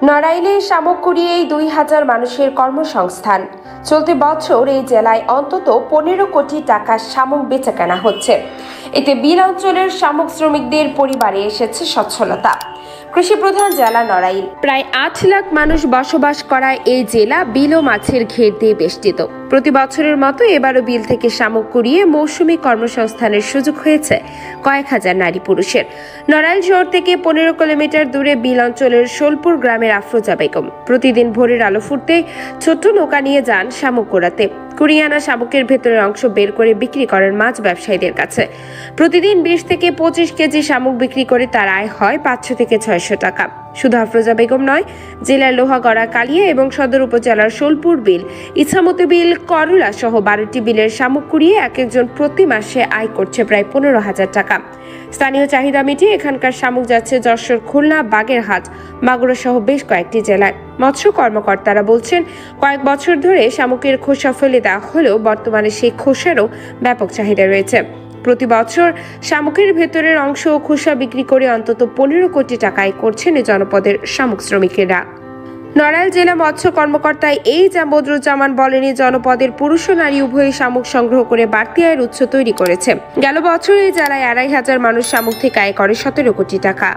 নড়াইলে শামুক কুড়িয়ে ২,০০০ মানুষের কর্মসংস্থান। চলতি বছর এই জেলায় অন্তত ১৫ কোটি টাকার শামুক বেচাকেনা হচ্ছে। এতে বিল অঞ্চলের শামুক শ্রমিকদের পরিবারে এসেছে সচ্ছলতা। কৃষি প্রধান জেলা নড়াইল। প্রায় ৮ লাখ মানুষ বসবাস করা এই জেলা বিল ও মাছের ঘের দিয়ে বেষ্টিত। প্রতি বছরের মতো এবারও বিল থেকে শামুক কুড়িয়ে মৌসুমী কর্মসংস্থানের সুযোগ হয়েছে কয়েক হাজার নারী পুরুষের। নড়াইল শহর থেকে ১৫ কিলোমিটার দূরে বিল অঞ্চলের সোলপুর গ্রামের আফরোজা বেগম প্রতিদিন ভোরের আলো ফুটতে ছোট্ট নৌকা নিয়ে যান শামুক কুড়াতে। কুড়িয়ে আনা শামুকের ভেতরের অংশ বের করে বিক্রি করেন মাছ ব্যবসায়ীদের কাছে। প্রতিদিন ২০ থেকে ২৫ কেজি শামুক বিক্রি করে তার আয় হয় ৫০০ থেকে ৬০০ টাকা। শুধু আফরোজা বেগম নয়, জেলার লোহাগড়া, কালিয়া এবং সদর উপজেলার সোলপুর বিল, ইছামতি বিল, করলা সহ ১২টি বিলের শামুক কুড়িয়ে এক একজন প্রতি মাসে আয় করছে প্রায় ১৫,০০০ টাকা। স্থানীয় চাহিদা মিটিয়ে এখানকার শামুক যাচ্ছে যশোর, খুলনা, বাগেরহাট, মাগুরা সহ বেশ কয়েকটি জেলায়। মৎস্য কর্মকর্তারা বলছেন, কয়েক বছর ধরে শামুকের খোসা ফেলে দেওয়া হলেও বর্তমানে সেই খোসারও ব্যাপক চাহিদা রয়েছে। প্রতি বছর শামুকের ভেতরের অংশ ও খোসা বিক্রি করে অন্তত ১৫ কোটি টাকা আয় করছেন এই জনপদের শামুক শ্রমিকেরা। নড়াইল জেলা মৎস্য কর্মকর্তা বদরুজ্জামান বলেন, জনপদের পুরুষ ও নারী উভয়ই শামুক সংগ্রহ করে বাড়তি আয়ের উৎস তৈরি করেছে। গেল বছর এই জেলায় ২,৫০০ মানুষ শামুক থেকে আয় করে ১৭ কোটি টাকা।